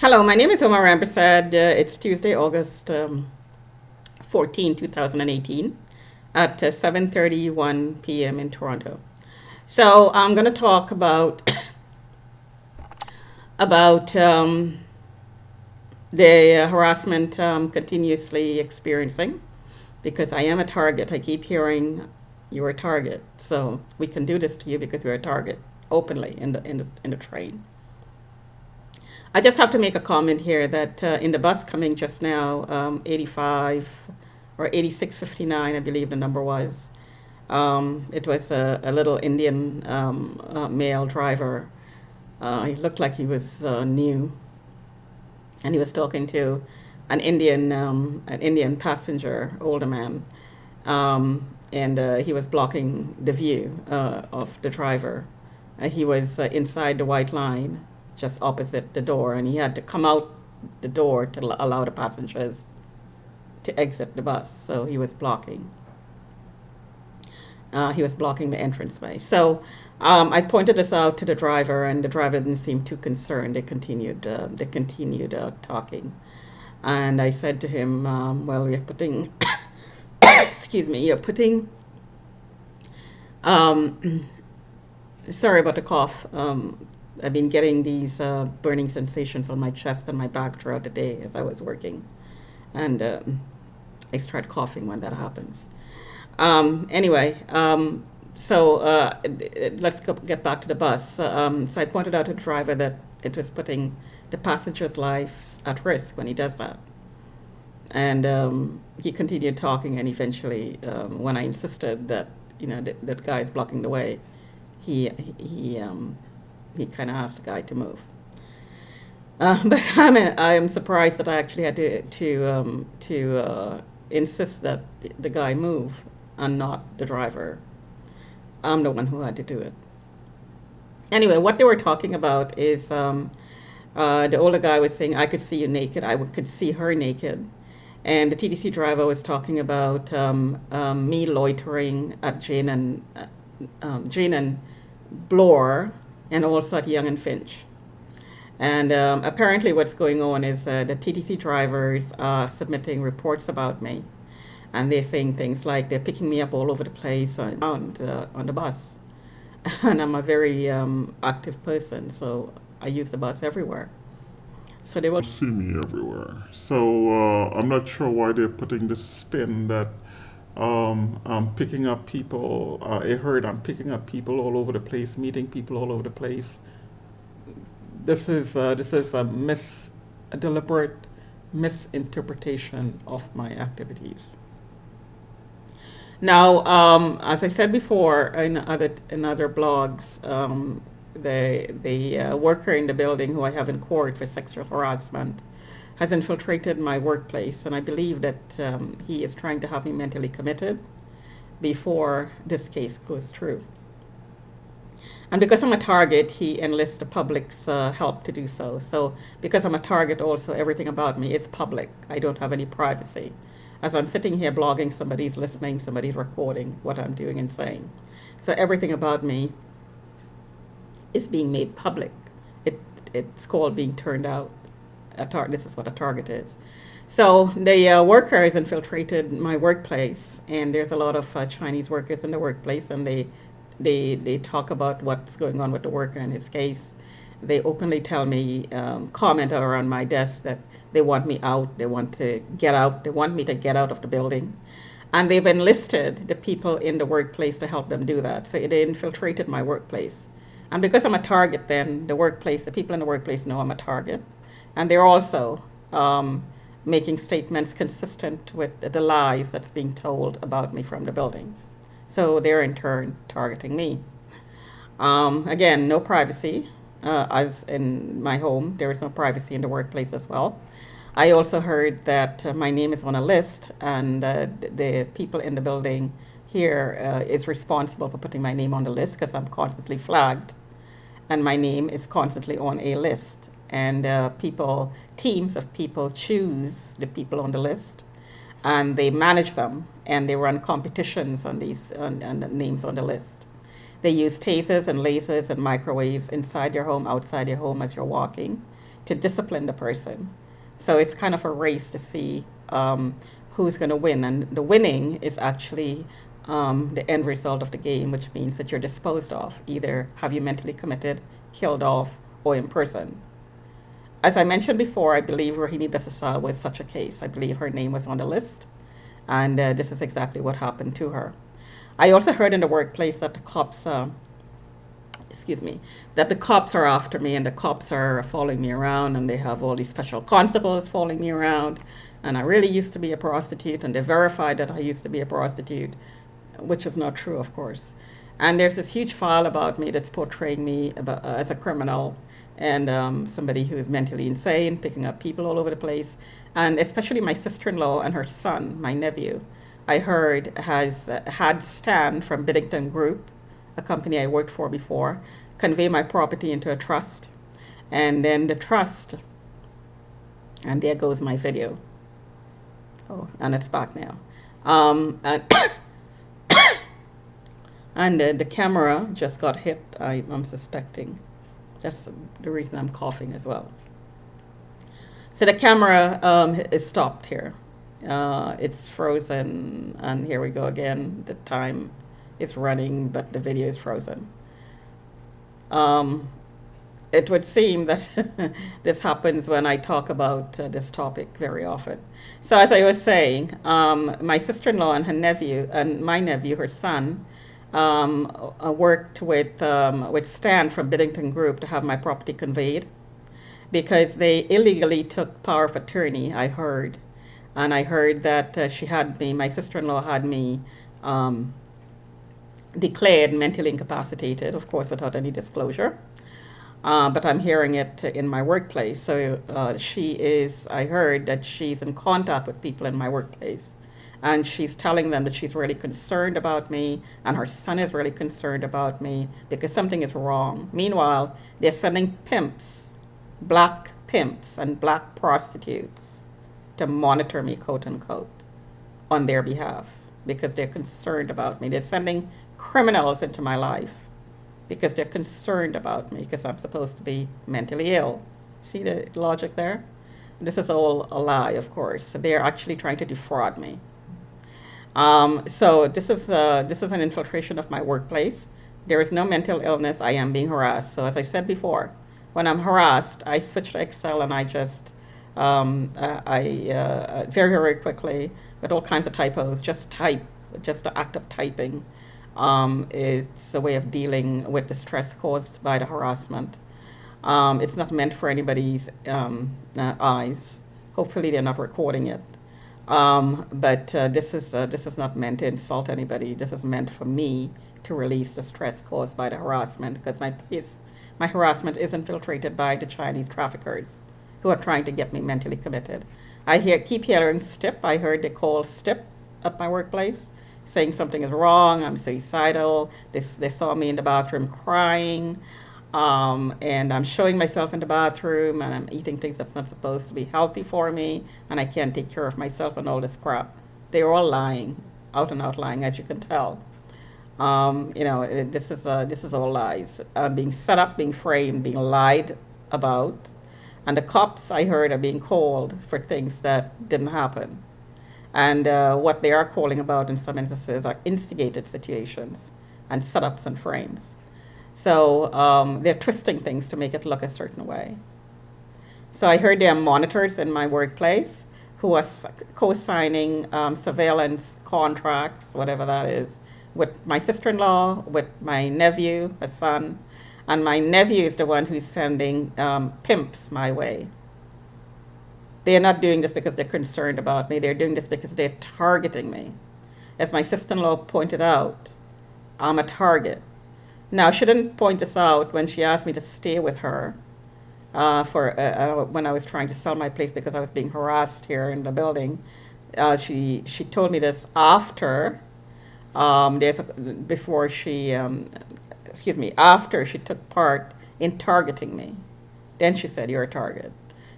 Hello, my name is Omar Rampersad. It's Tuesday, August 14, 2018 at 7:31 p.m. in Toronto. So I'm going to talk about about the harassment continuously experiencing, because I am a target. I keep hearing you're a target. So we can do this to you because you're a target openly in the train. I just have to make a comment here that in the bus coming just now, 85 or 8659, I believe the number was. It was a little Indian male driver. He looked like he was new, and he was talking to an Indian passenger, older man, and he was blocking the view of the driver. He was inside the white line, just opposite the door, and he had to come out the door to allow the passengers to exit the bus. So he was blocking. He was blocking the entranceway. So I pointed this out to the driver, and the driver didn't seem too concerned. They continued talking, and I said to him, "Well, you're putting, excuse me, you're putting." Sorry about the cough. I've been getting these burning sensations on my chest and my back throughout the day as I was working, and I start coughing when that happens. Anyway, so let's get back to the bus. So I pointed out to the driver that it was putting the passengers' lives at risk when he does that. And he continued talking, and eventually, when I insisted that, that guy is blocking the way, he kind of asked the guy to move. But I am surprised that I actually had to insist that the guy move and not the driver. I'm the one who had to do it. Anyway, what they were talking about is the older guy was saying, "I could see you naked. I could see her naked." And the TTC driver was talking about me loitering at Jane and Bloor, and also at Young and Finch. And apparently what's going on is the TTC drivers are submitting reports about me. And they're saying things like they're picking me up all over the place on the bus. And I'm a very active person, so I use the bus everywhere. So they will see me everywhere. So I'm not sure why they're putting this spin that I'm picking up people. I heard I'm picking up people all over the place, meeting people all over the place. This is a deliberate misinterpretation of my activities. Now, as I said before in other blogs, the worker in the building who I have in court for sexual harassment has infiltrated my workplace, and I believe that he is trying to have me mentally committed before this case goes through. And because I'm a target, he enlists the public's help to do so. So because I'm a target also, everything about me is public. I don't have any privacy. As I'm sitting here blogging, somebody's listening, somebody's recording what I'm doing and saying. So everything about me is being made public. It's called being turned out. This is what a target is. So the worker has infiltrated my workplace, and there's a lot of Chinese workers in the workplace, and they talk about what's going on with the worker in his case. They openly tell me, comment around my desk that they want me out, they want to get out, they want me to get out of the building. And they've enlisted the people in the workplace to help them do that. So they infiltrated my workplace. And because I'm a target, then the people in the workplace know I'm a target. And they're also making statements consistent with the lies that's being told about me from the building. So they're in turn targeting me. Again, no privacy. As in my home, there is no privacy in the workplace as well. I also heard that my name is on a list, and the people in the building here is responsible for putting my name on the list because I'm constantly flagged, and my name is constantly on a list. And teams of people choose the people on the list, and they manage them, and they run competitions on these on the names on the list. They use tasers and lasers and microwaves inside your home, outside your home as you're walking to discipline the person. So it's kind of a race to see who's going to win. And the winning is actually the end result of the game, which means that you're disposed of. Either have you mentally committed, killed off, or imprisoned. As I mentioned before, I believe Rohini Besasa was such a case. I believe her name was on the list. And this is exactly what happened to her. I also heard in the workplace that the cops, that the cops are after me, and the cops are following me around, and they have all these special constables following me around. And I really used to be a prostitute, and they verified that I used to be a prostitute, which was not true, of course. And there's this huge file about me that's portraying me as a criminal and somebody who is mentally insane, picking up people all over the place. And especially my sister-in-law and her son, my nephew, I heard has had Stan from Bldg Group, a company I worked for before, convey my property into a trust. And then the trust, and there goes my video. Oh, and it's back now. And the camera just got hit, I'm suspecting. That's the reason I'm coughing as well. So the camera is stopped here. It's frozen, and here we go again. The time is running, but the video is frozen. It would seem that this happens when I talk about this topic very often. So as I was saying, my sister-in-law and her nephew, and my nephew, her son, worked with Stan from Bldg Group to have my property conveyed, because they illegally took power of attorney, I heard. And I heard that my sister-in-law had me declared mentally incapacitated, of course, without any disclosure. But I'm hearing it in my workplace. So I heard that she's in contact with people in my workplace. And she's telling them that she's really concerned about me, and her son is really concerned about me because something is wrong. Meanwhile, they're sending pimps, black pimps and black prostitutes to monitor me, quote unquote, on their behalf because they're concerned about me. They're sending criminals into my life because they're concerned about me because I'm supposed to be mentally ill. See the logic there? This is all a lie, of course. They're actually trying to defraud me. So this is an infiltration of my workplace. There is no mental illness. I am being harassed. So as I said before, when I'm harassed, I switch to Excel and I just, very, very quickly, with all kinds of typos, just type, just the act of typing. It's a way of dealing with the stress caused by the harassment. It's not meant for anybody's eyes. Hopefully they're not recording it. But this is not meant to insult anybody. This is meant for me to release the stress caused by the harassment, because my harassment is infiltrated by the Chinese traffickers who are trying to get me mentally committed. I keep hearing Stip. I heard they call Stip at my workplace, saying something is wrong, I'm suicidal. They saw me in the bathroom crying. And I'm showing myself in the bathroom, and I'm eating things that's not supposed to be healthy for me, and I can't take care of myself and all this crap. They're all lying, out and out lying, as you can tell. This is all lies. Being set up, being framed, being lied about. And the cops, I heard, are being called for things that didn't happen. And what they are calling about in some instances are instigated situations and setups and frames. So they're twisting things to make it look a certain way. So I heard there are monitors in my workplace who are co-signing surveillance contracts, whatever that is, with my sister-in-law, with my nephew, a son, and my nephew is the one who's sending pimps my way. They're not doing this because they're concerned about me. They're doing this because they're targeting me. As my sister-in-law pointed out, I'm a target. Now, she didn't point this out when she asked me to stay with her when I was trying to sell my place because I was being harassed here in the building. She told me this after after she took part in targeting me. Then she said, "You're a target."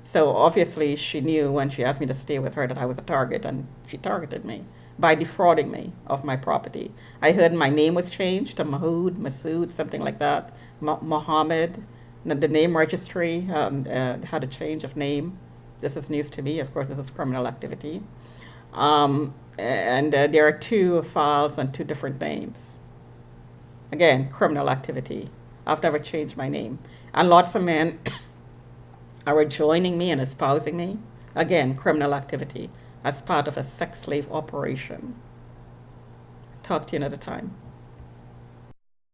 So obviously she knew when she asked me to stay with her that I was a target, and she targeted me by defrauding me of my property. I heard my name was changed to Masood, something like that, Mohammed, The name registry had a change of name. This is news to me. Of course, this is criminal activity. And there are 2 files and 2 different names. Again, criminal activity. I've never changed my name. And lots of men are joining me and espousing me. Again, criminal activity as part of a sex slave operation. Talk to you another time.